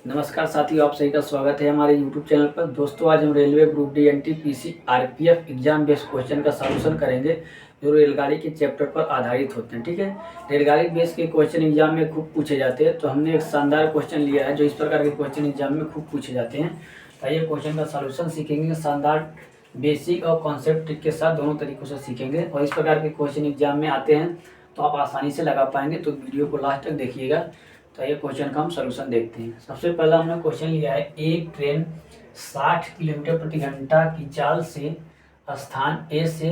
नमस्कार साथियों, आप सभी का स्वागत है हमारे YouTube चैनल पर। दोस्तों, आज हम railway group D NTPC RPF exam based question का सॉल्यूशन करेंगे जो रेलगाड़ी के चैप्टर पर आधारित होते हैं। ठीक है, रेलगाड़ी बेस्ड के क्वेश्चन एग्जाम में खूब पूछे जाते हैं, तो हमने एक शानदार क्वेश्चन लिया है जो इस प्रकार के क्वेश्चन एग्जाम में खूब पूछे जाते हैं। तो ये क्वेश्चन का सॉल्यूशन सीखेंगे, शानदार बेसिक और कॉन्सेप्ट ट्रिक के साथ दोनों तरीकों से सीखेंगे। और इस प्रकार के क्वेश्चन एग्जाम में आते हैं तो आप आसानी से लगा पाएंगे, तो वीडियो को लास्ट तक देखिएगा। तो ये क्वेश्चन का हम सलूशन देखते हैं। सबसे पहला हमने क्वेश्चन लिया है, एक ट्रेन 60 किलोमीटर प्रति घंटा की चाल से स्थान ए से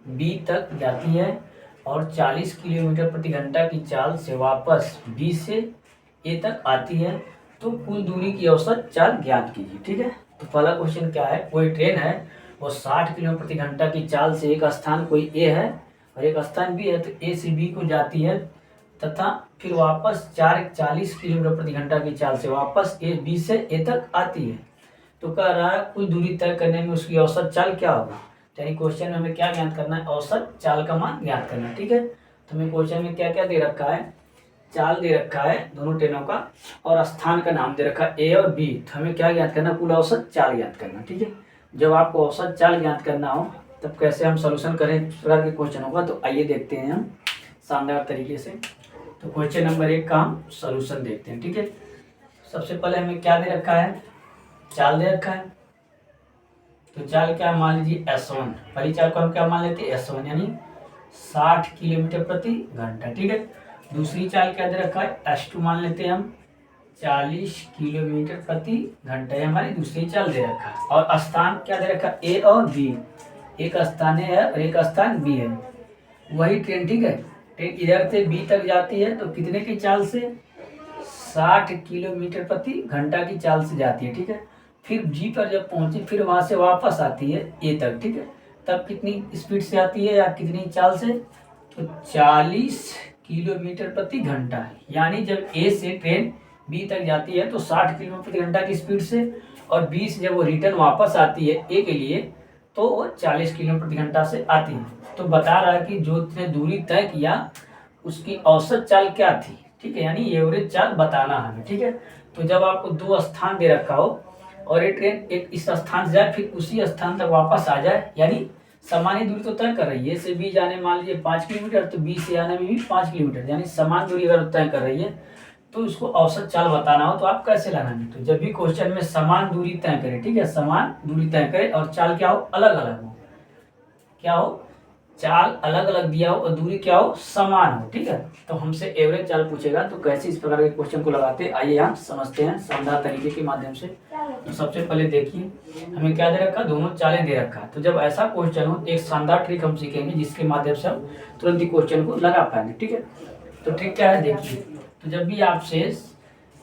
बी तक जाती है और 40 किलोमीटर प्रति घंटा की चाल से वापस बी से ए तक आती है, तो कुल दूरी की औसत चाल ज्ञात कीजिए। ठीक है, तो पहला क्वेश्चन क्या है, कोई ट्रेन है वो 60 किलोमीटर प्रति घंटा की चाल से एक स्थान कोई ए है और एक स्थान बी है, तो ए से बी को जाती है तथा फिर वापस 40 किलोमीटर प्रति घंटा की चाल से वापस ए बी से ए तक आती है। तो कह रहा है कुल दूरी तय करने में उसकी औसत चाल क्या होगा। यानी क्वेश्चन में हमें क्या ज्ञात करना है, औसत चाल का मान ज्ञात करना है। ठीक है, तो हमें क्वेश्चन में क्या क्या दे रखा है, चाल दे रखा है दोनों ट्रेनों का और स्थान का नाम दे रखा है ए और बी। तो हमें क्या ज्ञात करना, कुल औसत चाल ज्ञात करना। ठीक है, जब आपको औसत चाल ज्ञात करना हो तब कैसे हम सोल्यूशन करें इस प्रकार के क्वेश्चन होगा, तो आइए देखते हैं हम शानदार तरीके से। तो क्वेश्चन नंबर 1 का हम सॉल्यूशन देखते हैं। ठीक है, सबसे पहले हमें क्या दे रखा है, चाल दे रखा है। तो चाल क्या मान लीजिए S1, पहली चाल को हम क्या मान लेते हैं S1 यानी 60 किलोमीटर प्रति घंटा। ठीक है, दूसरी चाल क्या दे रखा है S2 मान लेते हैं हम 40 किलोमीटर प्रति घंटा, ये हमारी दूसरी चाल दे रखा है। और स्थान क्या दे रखा है ए और बी, एक स्थान ए है और एक स्थान बी है, वही ट्रेन। ठीक है, ट्रेन इधर से बी तक जाती है तो कितने की चाल से, 60 किलोमीटर प्रति घंटा की चाल से जाती है। ठीक है, फिर जी पर जब पहुंची फिर वहां से वापस आती है ए तक। ठीक है, तब कितनी स्पीड से आती है या कितनी चाल से, तो 40 किलोमीटर प्रति घंटा। यानी जब ए से ट्रेन बी तक जाती है तो 60 किलोमीटर प्रति घंटा की स्पीड से, और बी से जब वो रिटर्न वापस आती है ए के लिए तो वो 40 किलोमीटर प्रति घंटा से आती है। तो बता रहा है कि जो उसने दूरी तय किया उसकी औसत चाल क्या थी। ठीक है, यानी एवरेज चाल बताना हमें। ठीक है, तो जब आपको दो स्थान दे रखा हो और ये ट्रेन एक इस स्थान से जाए फिर उसी स्थान तक वापस आ जाए, यानी सामान्य दूरी तो तय कर रही है, से बी जाने मान लीजिए 5 किलोमीटर, तो बी से आने में भी 5 किलोमीटर, यानी समान दूरी अगर तय कर रही है तो उसको औसत चाल बताना हो तो आप कैसे लगाएंगे। तो जब भी क्वेश्चन में समान दूरी तय करें, ठीक है, समान दूरी तय करें और चाल क्या हो, अलग अलग हो, क्या हो, चाल अलग अलग दिया हो और दूरी क्या हो, समान हो। ठीक है, तो हमसे एवरेज चाल पूछेगा तो कैसे इस प्रकार के क्वेश्चन को लगाते, आइए हम समझते हैं शानदार तरीके के माध्यम से। तो सबसे पहले देखिए हमें क्या दे रखा, दोनों चालें दे रखा है। तो जब ऐसा क्वेश्चन हो एक शानदार ट्रिक हम सीखेंगे जिसके माध्यम से हम तुरंत ही क्वेश्चन को लगा पाएंगे। ठीक है, तो ट्रिक क्या है देखिए, तो जब भी आपसे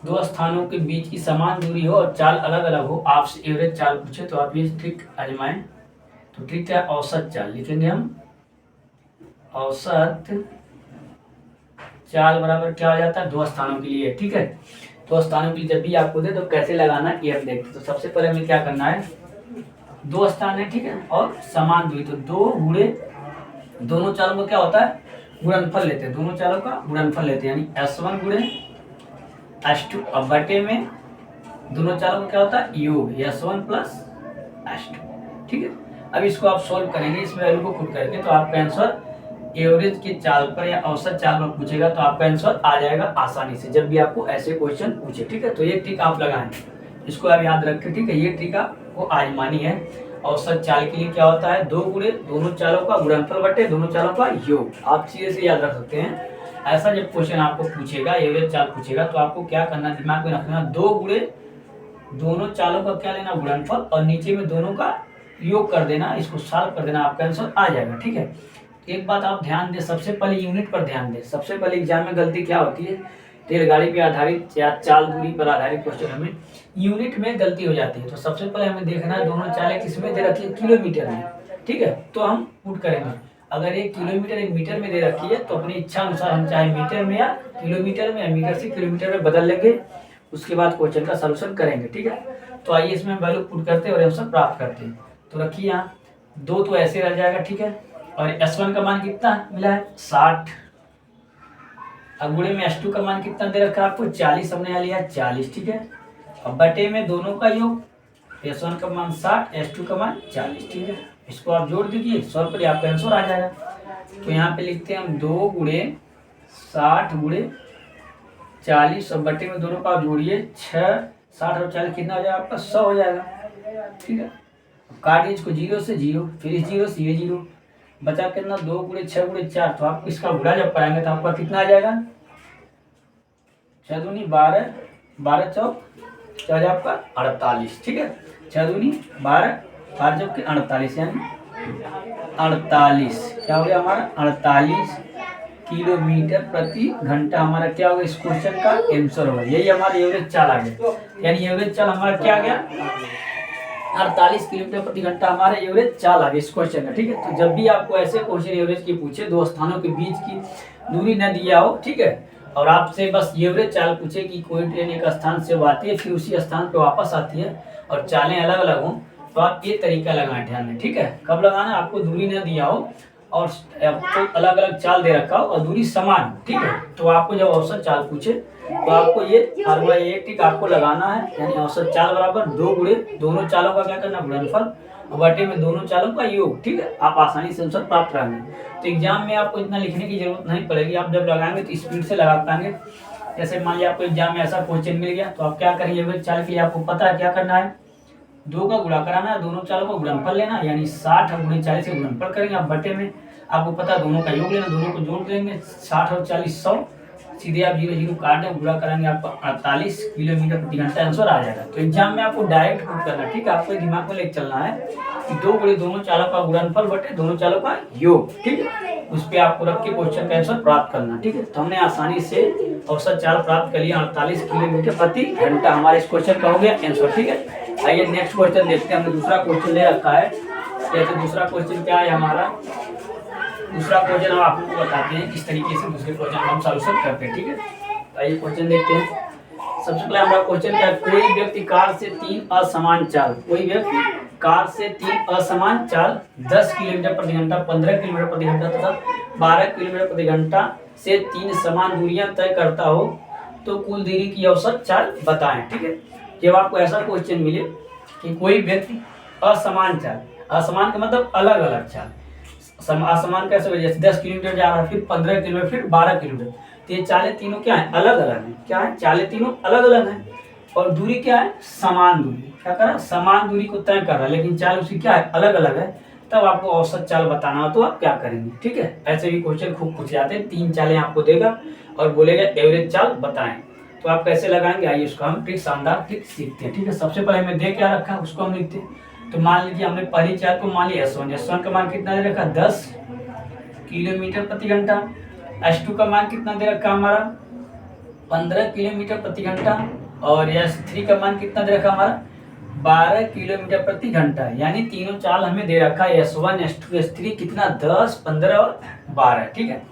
दो स्थानों के बीच की समान दूरी हो और चाल अलग अलग हो, आपसे एवरेज चाल पूछे तो आप ये ट्रिक आजमाएं। तो ट्रिक क्या है, औसत चाल लिखेंगे हम, औसत चाल बराबर क्या हो जाता है, दो स्थानों के लिए। ठीक है, दो स्थानों के लिए जब भी आपको दे तो कैसे लगाना ये हम देखते हैं। तो सबसे पहले हमें क्या करना है, दो स्थान है, ठीक है, और समान दूरी, तो दो गुणे दोनों चालों का क्या होता है, गुणनफल लेते हैं, दोनों चालों का गुणनफल लेते हैं, यानी S1 गुणे S2। अब बटे में दोनों चालों का क्या होता है, योग, S1 प्लस S2। ठीक है, अब इसको आप सोल्व करेंगे, इस वैल्यू को पुट करके, तो आपका आंसर एवरेज के चाल पर या औसत चाल पर पूछेगा तो आपका आंसर आ जाएगा आसानी से, जब भी आपको ऐसे क्वेश्चन पूछे। ठीक है, तो ये ट्रिक आप लगाएं, इसको आप याद रखें। ठीक है, ये ट्रिक आपको आजमानी है। औसत चाल के लिए क्या होता है, दो गुणे दोनों चालों का गुणनफल बटे दोनों चालों का योग। आप चीजें से याद रख सकते हैं। ऐसा जब क्वेश्चन आपको पूछेगा, एवरेज चाल पूछेगा, तो आपको क्या करना, दिमाग में रखना, दो गुणे दोनों चालों का क्या लेना, गुणनफल, और नीचे में दोनों का योग कर देना, इसको सॉल्व कर देना, आपका आंसर आ जाएगा। ठीक है, एक बात आप ध्यान दें, सबसे पहले यूनिट पर ध्यान दें। सबसे पहले एग्जाम में गलती क्या होती है, रेलगाड़ी पे आधारित या चाल दूरी पर आधारित क्वेश्चन हमें यूनिट में गलती हो जाती है। तो सबसे पहले हमें देखना है दोनों चालें किसमें दे रखी है, किलोमीटर में। ठीक है, तो हम पुट करेंगे, अगर एक किलोमीटर एक मीटर में दे रखी है तो अपनी इच्छा अनुसार हम चाहे मीटर में या किलोमीटर में या मीटर से किलोमीटर में बदल लेंगे, उसके बाद क्वेश्चन का सोल्यूशन करेंगे। ठीक है, तो आइए इसमें वैल्यू पुट करते हैं और आंसर प्राप्त करते हैं। तो रखिए यहाँ दो तो ऐसे रह जाएगा। ठीक है, और S1 का मान कितना मिला है, 60, अब गुणे में S2 का मान कितना दे रखा है आपको, 40 हमने यहाँ लिया 40। ठीक है, अब बटे में दोनों का योग, S1 का मान 60, S2 का मान 40, ठीक है। इसको आप जोड़ दीजिए, सॉल्व करिए, आपका आंसर आ जाएगा। तो यहाँ पे लिखते हैं हम 2 गुणे 60 गुणे 40 और बटे में दोनों का आप जोड़िए 6, 60 और 40 कितना हो जाएगा आपका 100 हो जाएगा, ठीक है। काटिए इसको 0 से 0, फिर इस 0 से ये 0, बचा कितना 2 गुणे 6 गुणे 4। तो आप इसका गुणा जब कराएंगे तो आपका कितना आ जाएगा 6 दूनी 12, 12 चौक क्या हो जाएगा आपका 48, ठीक है। 6 दूनी 12, 12 चौक के 48 यानी 48 क्या हो गया हमारा 48 किलोमीटर प्रति घंटा हमारा क्या होगा इस क्वेश्चन का आंसर होगा। यही हमारा एवरेज चाल आ गया, यानी एवरेज चाल हमारा क्या आ गया 48 किलोमीटर प्रति घंटा हमारा एवरेज चाल आ गया इस क्वेश्चन का, ठीक है। तो जब भी आपको ऐसे क्वेश्चन एवरेज की पूछे, दो स्थानों के बीच की दूरी न दिया हो, ठीक है, और आपसे बस एवरेज चाल पूछे कि कोई ट्रेन एक स्थान से आती है फिर उसी स्थान पे वापस आती है और चालें अलग अलग हों, तो आप ये तरीका लगाएं ध्यान में, ठीक है। कब लगाना है, आपको दूरी न दिया हो और आपको अलग अलग चाल दे रखा हो और दूरी समान, ठीक है, तो आपको जब औसत चाल पूछे तो आपको ये फार्मूला ये टिक आपको लगाना है, यानी औसत चाल बराबर 2 गुणे दोनों चालों का क्या करना गुणनफल बटे में दोनों चालों का योग, ठीक है। आप आसानी से आंसर प्राप्त करेंगे। तो एग्जाम में आपको इतना लिखने की जरूरत नहीं पड़ेगी, आप जब लगाएंगे तो स्पीड से लगा पाएंगे। जैसे मान लिया आपको एग्जाम में ऐसा क्वेश्चन मिल गया तो आप क्या करेंगे, एवरेज चाल के लिए आपको पता है क्या करना है, 2 का गुणा कराना है, दोनों चालों का गुणनफल लेना, यानी 60 गुणे 40 का गुणनफल करेंगे आप बटे में, आपको पता है दोनों का योग लेना, दोनों को जोड़ देंगे 60 और 40 100, सीधे आप 0 0 काट दें, गुणा करेंगे आपको 48 किलोमीटर प्रति घंटा आंसर आ जाएगा। तो एग्जाम में आपको डायरेक्ट पुट करना, ठीक है, आपको दिमाग में लेकर चलना है कि 2 गुणे दोनों चालों का गुणनफल बटे दोनों चालों का योग, ठीक है, उस पर आपको रख के क्वेश्चन का आंसर प्राप्त करना, ठीक है। तो हमने आसानी से औसत चाल प्राप्त कर लिया 48 किलोमीटर प्रति घंटा, हमारे इस क्वेश्चन का हो गया आंसर, ठीक है। आइए नेक्स्ट क्वेश्चन देखते हैं, हमने दूसरा क्वेश्चन ले रखा है। जैसे दूसरा क्वेश्चन क्या है हमारा, दूसरा क्वेश्चन हम आपको बताते हैं किस तरीके से दूसरे क्वेश्चन हम सॉल्यूशन करते हैं, ठीक है। आइए क्वेश्चन देखते हैं। सबसे पहले हमारा क्वेश्चन क्या है, कोई व्यक्ति कार से 3 असमान चाल, कोई व्यक्ति कार से 3 असमान चाल 10 किलोमीटर प्रति घंटा, 15 किलोमीटर प्रति घंटा तथा 12 किलोमीटर प्रति घंटा से 3 समान दूरियां तय करता हो तो कुल दूरी की औसत चाल बताएं, ठीक है। जब आपको ऐसा क्वेश्चन मिले कि कोई व्यक्ति असमान चाल, असमान का मतलब अलग अलग चाल, असमान कैसे हो, जैसे 10 किलोमीटर जा रहा है, फिर 15 किलोमीटर, फिर 12 किलोमीटर, तो ये चालें तीनों क्या है अलग अलग हैं, क्या है चालें तीनों अलग अलग हैं, और दूरी क्या है समान दूरी, क्या कर रहा है समान दूरी को तय कर रहा है, लेकिन चाल उसकी क्या है अलग अलग है। तब आपको औसत चाल बताना हो तो आप क्या करेंगे, ठीक है। ऐसे भी क्वेश्चन खूब पूछे जाते हैं, 3 चालें आपको देगा और बोलेगा एवरेज चाल बताएं, तो आप कैसे लगाएंगे, आइए उसको हम ट्रिक शानदार ट्रिक सीखते हैं, ठीक है। सबसे पहले हमें दे क्या रखा है उसको हम लिखते हैं। तो मान लीजिए हमने पहली चाल को मान लिया S1 का मान कितना दे रखा 10 किलोमीटर प्रति घंटा, S2 का मान कितना दे रखा हमारा 15 किलोमीटर प्रति घंटा, और S3 का मान कितना दे रखा हमारा 12 किलोमीटर प्रति घंटा, यानी तीनों चाल हमें दे रखा है S1 S2 S3 कितना 10 15 और 12, ठीक है।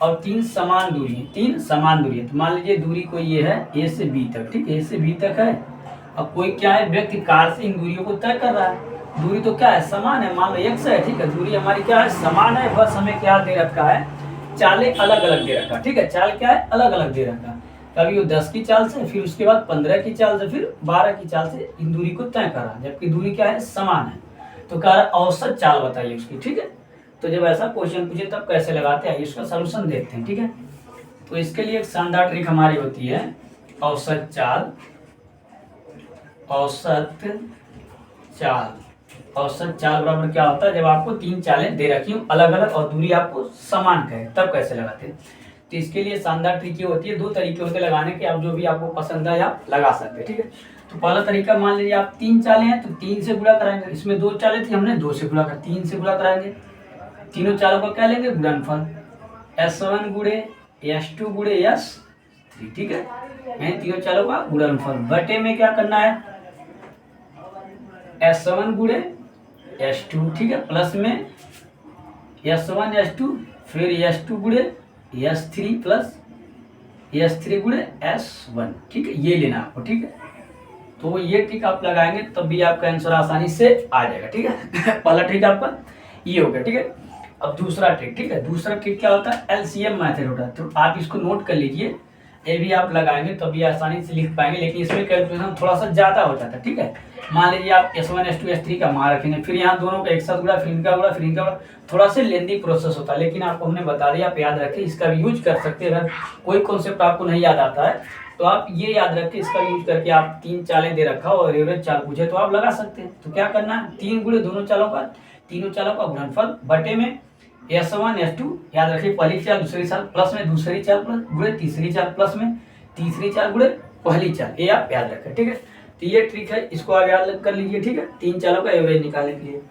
और 3 समान दूरी, 3 समान दूरी, तो मान लीजिए दूरी कोई ये है A से B तक, ठीक है, A से B तक है। अब कोई क्या है व्यक्ति कार से इन दूरियों को तय कर रहा है, दूरी तो क्या है समान है, मान लो 1 से है, ठीक है, दूरी हमारी क्या है समान है, बस हमें क्या दे रखा है चालें अलग अलग दे रखा, ठीक है, चाल क्या है अलग अलग दे रखा, कभी वो 10 की चाल से, फिर उसके बाद 15 की चाल से, फिर 12 की चाल से इन दूरी को तय करा, जबकि दूरी क्या है समान है, तो कह रहा औसत चाल बताइए उसकी, ठीक है। तो जब ऐसा क्वेश्चन पूछे तब कैसे लगाते हैं, इसका सलूशन देखते हैं, ठीक है। तो इसके लिए एक शानदार ट्रिक हमारी होती है औसत चाल, औसत चाल, औसत चाल बराबर क्या होता है, जब आपको 3 चालें दे रखी हो अलग अलग और दूरी आपको समान कहे तब कैसे लगाते हैं। तो इसके लिए शानदार ट्रिक ये होती है, 2 तरीके होते हैं लगाने के, आप जो भी आपको पसंद है आप लगा सकते हैं, ठीक है। तो पहला तरीका मान लीजिए आप 3 चालें हैं तो 3 से गुणा कराएंगे, इसमें 2 चालें थी हमने 2 से गुणा कर 3 से गुणा कराएंगे, तीनों चालों का क्या लेंगे गुणनफल, S1 गुणे S2 गुणे S3, ठीक है, यानी तीनों चालों का गुणनफल बटे में क्या करना है S1 गुणे S2, ठीक है, प्लस में S1 S2 फिर S2 गुणे S3 प्लस S3 गुणे S1, ठीक है, ये लेना आपको, ठीक है। तो ये ट्रिक आप लगाएंगे तब भी आपका आंसर आसानी से आ जाएगा, ठीक है। पहला ट्रिक आपका ये हो गया, ठीक है। अब दूसरा ट्रिक, ठीक है, दूसरा ट्रिक क्या होता है एलसीएम मेथड होता है, तो आप इसको नोट कर लीजिए। ये भी आप लगाएंगे तो भी आसानी से लिख पाएंगे, लेकिन इसमें कैलकुलेशन थोड़ा सा ज़्यादा हो जाता है। ठीक है, मान लीजिए आप S1 S2 S3 का मान रखेंगे, फिर यहाँ दोनों का एक साथ गुणा, फिर इनका गुणा, फिर इनका गुणा, थोड़ा सा लेंदी प्रोसेस होता है। लेकिन आपको हमने बता दिया, आप याद रखें, इसका भी यूज कर सकते हैं। अगर कोई कॉन्सेप्ट आपको नहीं याद आता है तो आप ये याद रखें, इसका यूज करके आप 3 चालें दे रखा हो और एवरेज चाल पूछे तो आप लगा सकते हैं। तो क्या करना है, 3 गुणे दोनों चालों का, तीनों चालों का गुणनफल बटे में S1 S2, याद रखिए पहली चाल दूसरी चाल प्लस में दूसरी चाल प्लस गुणे तीसरी चाल प्लस में तीसरी चाल गुणे पहली चाल, ये आप याद रखें। ठीक है, तो ये ट्रिक है, इसको आप याद कर लीजिए। ठीक है, 3 चालों का एवरेज निकालने के लिए।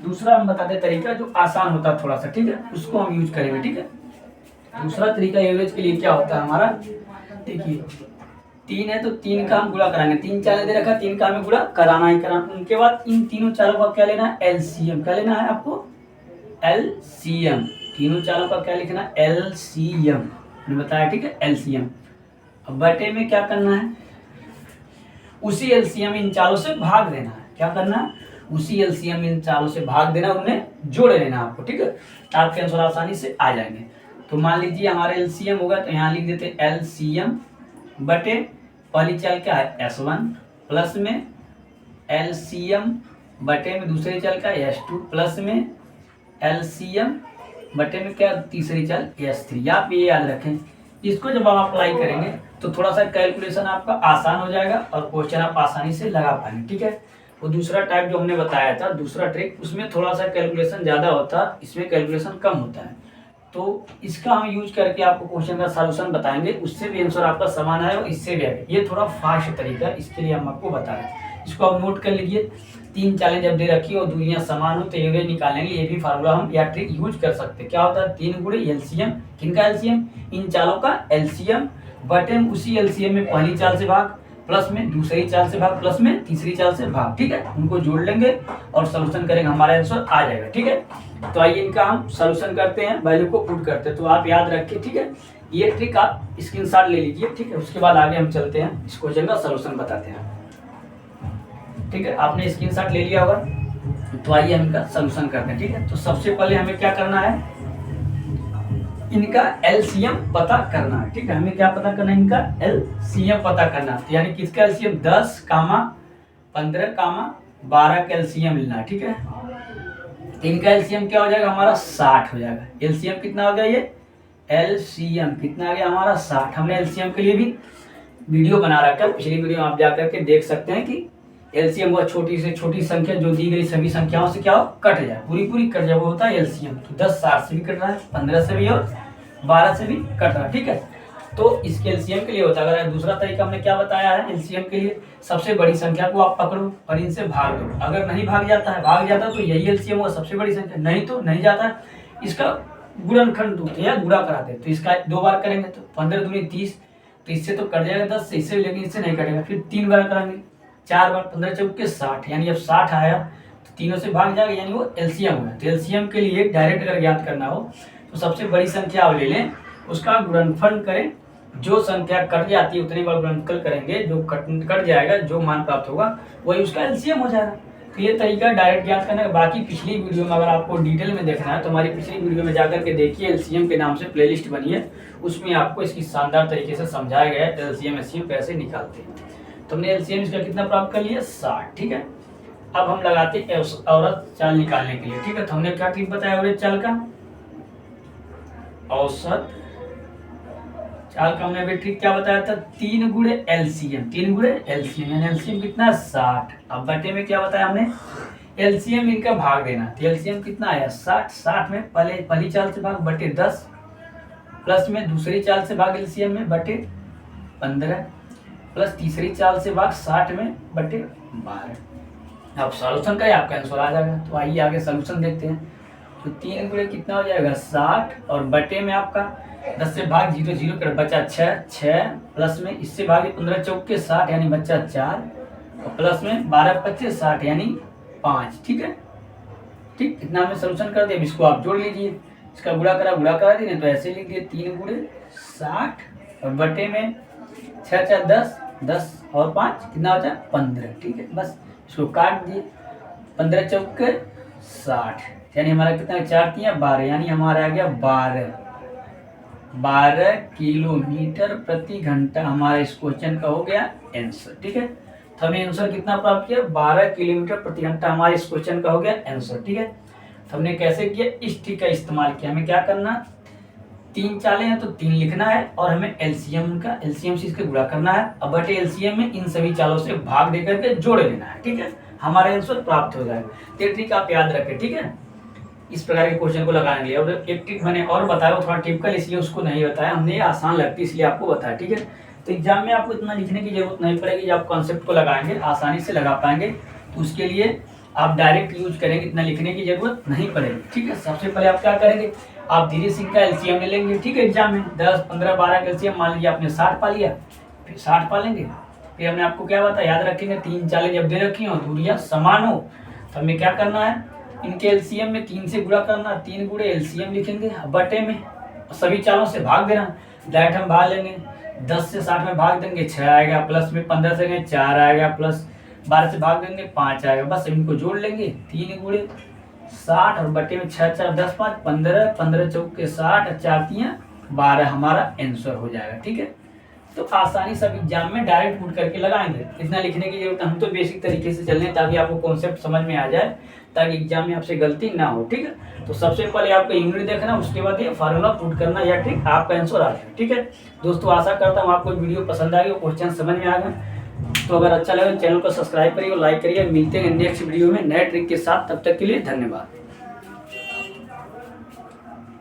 दूसरा हम बताते तरीका जो आसान होता है थोड़ा सा, ठीक है, उसको हम यूज करेंगे। ठीक है, दूसरा तरीका एवरेज के लिए क्या होता है हमारा, देखिए 3 है तो 3 का हम गुणा कराएंगे, 3 चालें दे रखा, 3 का हमें गुणा कराना ही कराना। उनके बाद इन तीनों चालों का क्या लेना है, एलसीएम। क्या लेना है आपको, एलसीएम। तीनों चालों का क्या लिखना है, एलसीएम, मैंने बताया। ठीक है, एलसीएम। अब बटे में क्या करना है, उसी एलसीएम इन चालों से भाग देना है। क्या करना है, उसी एलसीएम इन चालों से भाग देना, उन्हें जोड़ लेना आपको। ठीक है, आपके आंसर आसानी से आ जाएंगे। तो मान लीजिए हमारा एलसीएम होगा, तो यहाँ लिख देते एलसीएम बटे पहली चाल क्या है S1 प्लस में एलसीएम बटे में दूसरी चाल का S2 प्लस में एलसीएम बटे में क्या तीसरी चाल S3। आप ये याद रखें, इसको जब आप अप्लाई करेंगे तो थोड़ा सा कैलकुलेशन आपका आसान हो जाएगा और क्वेश्चन आप आसानी से लगा पाएंगे। ठीक है, वो दूसरा टाइप जो हमने बताया था, दूसरा ट्रिक, उसमें थोड़ा सा कैलकुलेशन ज़्यादा होता है, इसमें कैलकुलेशन कम होता है। तो इसका हम यूज करके आपको क्वेश्चन का सॉल्यूशन बताएंगे, उससे भी आंसर आपका समान आए और इससे भी आए। ये थोड़ा फास्ट तरीका है, इसके लिए हम आपको बता रहे हैं। इसको आप नोट कर लीजिए, 3 चालें जब दे रखी हो और दूरियां समान हो तो एवरेज निकालने के लिए ये भी फार्मूला हम या ट्रिक यूज कर सकते हैं। क्या होता है, 3 गुणे एलसीएम, किनका एलसीएम, इन चालों का एलसीएम बटे उसी एलसीएम में पहली चाल से भाग प्लस में दूसरी चाल से भाग प्लस में तीसरी चाल से भाग। ठीक है, उनको जोड़ लेंगे और सोल्यूशन करेंगे, हमारा आंसर आ जाएगा। ठीक है, तो आइए इनका हम सोल्यूशन करते हैं, वैल्यू को पुट करते हैं। तो आप याद रखिए, ठीक है, ये ट्रिक आप स्क्रीनशॉट ले लीजिए। ठीक है, उसके बाद आगे हम चलते हैं, इस क्वेश्चन का सोल्यूशन बताते हैं। ठीक है, आपने स्क्रीनशॉट ले लिया होगा, तो आइए हम इनका सोल्यूशन करते हैं। ठीक है, तो सबसे पहले हमें क्या करना है, इनका एलसीएम पता करना है। ठीक है, हमें क्या पता करना है, इनका एलसीएम पता करना है। यानी किसका एलसीएम, 10, 15, 12 का एलसीएम लेना है। ठीक है, इनका एलसीएम क्या हो जाएगा, हमारा 60 हो जाएगा। एलसीएम कितना हो गया, ये एलसीएम कितना आ गया हमारा 60। हमने एलसीएम के लिए भी वीडियो बना रखा है, पिछली वीडियो में आप जाकर के देख सकते हैं कि एलसीएम वह छोटी से छोटी संख्या जो दी गई सभी संख्याओं से क्या हो, कट जाए, पूरी कट जाए, वो होता है एलसीएम। तो 10 60 से भी कट रहा है, 15 से भी और 12 से भी कट रहा है। ठीक है, तो इसके एलसीएम के लिए होता है। अगर दूसरा तरीका हमने क्या बताया है एलसीएम के लिए, सबसे बड़ी संख्या को आप पकड़ो और इनसे भाग दो। अगर नहीं भाग जाता है तो यही एलसीएम होगा, सबसे बड़ी संख्या। नहीं तो नहीं जाता है, इसका गुणनखंड दूते या गुणा कराते हैं। तो इसका 2 बार करेंगे तो 15 दूनी 30, तो इससे तो कट जाएगा 10 से, इससे लेकिन इससे नहीं कटेगा। फिर 3 बार करेंगे, 4 बार, 15 चौके 60, यानी जब 60 आया तो तीनों से भाग जाएगा, यानी वो एलसीएम होगा। तो एलसीएम के लिए डायरेक्ट अगर ज्ञात करना हो तो सबसे बड़ी संख्या आप ले लें, उसका गुणनफल करें, जो संख्या कट जाती है उतनी बार गुणनफल करेंगे, जो कट जाएगा, जो मान प्राप्त होगा वही उसका एलसीएम हो जाएगा। तो ये तरीका डायरेक्ट ज्ञात करने का। बाकी पिछली वीडियो में अगर आपको डिटेल में देखना है तो हमारी पिछली वीडियो में जाकर के देखिए, एलसीएम के नाम से प्लेलिस्ट बनी है, उसमें आपको इसकी शानदार तरीके से समझाया गया है एलसीएम एलसीएम कैसे निकालते हैं। तो हमने एलसीएम इसका कितना प्राप्त कर लिया, 60। ठीक है, अब हम लगाते हैं औसत चाल निकालने के लिए। ठीक है, तो हमने क्या ट्रिक बताया एवरेज चाल का, औसत चाल का हमने अभी ट्रिक क्या बताया था, 3 गुणे एलसीएम, 3 गुणे एलसीएम, यानी एलसीएम कितना 60। अब बटे में क्या बताया हमने, एलसीएम इनका भाग देना। तो एलसीएम कितना आया 60, 60 में पहली चाल से भाग बटे 10 प्लस में दूसरी चाल से भाग एलसीएम में बटे 15 प्लस तीसरी चाल से भाग 60 में बटे 12। अब सॉल्यूशन करें, आपका आंसर आ जाएगा। तो आइए आगे सॉल्यूशन देखते हैं। तो 3 गुणे कितना हो जाएगा 60 और बटे में आपका 10 से भाग 0 0 कर बचा 6 प्लस में इससे भागे 15 चौके 60 यानी बचा 4 और प्लस में 12 25 60 यानी 5। ठीक है, ठीक, इतना हमने सोल्यूशन कर दिया। इसको आप जोड़ लीजिए, इसका गुणा करा दिए, तो ऐसे लिख दिए 3 गुणे 60 और बटे में 6 4 10 और 5 कितना हो जाए 15। ठीक है, बस इसको काट दिए, 15 चौके 60 यानी हमारा कितना 4 3 12, यानी हमारा आ गया 12 किलोमीटर प्रति घंटा हमारा इस क्वेश्चन का हो गया आंसर। ठीक है, तो हमने आंसर कितना प्राप्त किया, 12 किलोमीटर प्रति घंटा हमारे इस क्वेश्चन का हो गया आंसर। ठीक है, तो हमने कैसे किया, इस ट्रिक का इस्तेमाल किया। हमें क्या करना, 3 चालें हैं तो 3 लिखना है और हमें एलसीएम से इसके गुणा करना है। अब बटे एलसीएम में इन सभी चालों से भाग दे करके जोड़ लेना है। ठीक है, हमारा आंसर प्राप्त हो जाएगा। तो ट्रिक आप याद रखें। ठीक है, इस प्रकार के क्वेश्चन को लगाने के लिए। और एक ट्रिक मैंने और बताया, थोड़ा टिपिकल इसलिए उसको नहीं बताया हमने, ये आसान लगती है इसलिए आपको बताया। ठीक है, तो एग्जाम में आपको इतना लिखने की जरूरत नहीं पड़ेगी, जब आप कॉन्सेप्ट को लगाएंगे आसानी से लगा पाएंगे। तो उसके लिए आप डायरेक्ट यूज करेंगे, इतना लिखने की जरूरत नहीं पड़ेगी। ठीक है, सबसे पहले आप क्या करेंगे, आप धीरे सिंह का एलसीएम ले लेंगे। ठीक है, एग्जाम में 10, 15, 12 का एलसीएम मान लीजिए आपने 60 पा लिया, फिर 60 पा लेंगे। फिर हमने आपको क्या बताया, याद रखेंगे 3 चालें जब दे रखी हो, दूरियां समान हो, तो हमें क्या करना है, इनके एलसीएम में 3 से गुणा करना, 3 गुणे एलसीएम लिखेंगे, बटे में सभी चालों से भाग देना। डायरेक्ट हम भाग लेंगे, 10 से 60 में भाग देंगे 6 आएगा, प्लस में 15 से 4 आएगा, प्लस 12 से भाग देंगे 5 आएगा। बस इनको जोड़ लेंगे, 3 गुणे 60 और बटे में 6 4 10 5 15, 15 चौके 60 और 4 3 12 हमारा आंसर हो जाएगा। ठीक है, तो आसानी सब एग्जाम में डायरेक्ट पुट करके लगाएंगे, इतना लिखने की जरूरत। हम तो बेसिक तरीके से चल रहे हैं ताकि आपको कॉन्सेप्ट समझ में आ जाए, ताकि एग्जाम में आपसे गलती ना हो। ठीक है, तो सबसे पहले आपको यूनिट देखना, उसके बाद ये फार्मूला पुट करना या ट्रिक, आपका आंसर आ जाए। ठीक है दोस्तों, आशा करता हूँ आपको वीडियो पसंद आ गई, क्वेश्चन समझ में आ गए। तो अगर अच्छा लगे चैनल को सब्सक्राइब करिए और लाइक करिए। मिलते हैं नेक्स्ट वीडियो में नए ट्रिक के साथ, तब तक के लिए धन्यवाद।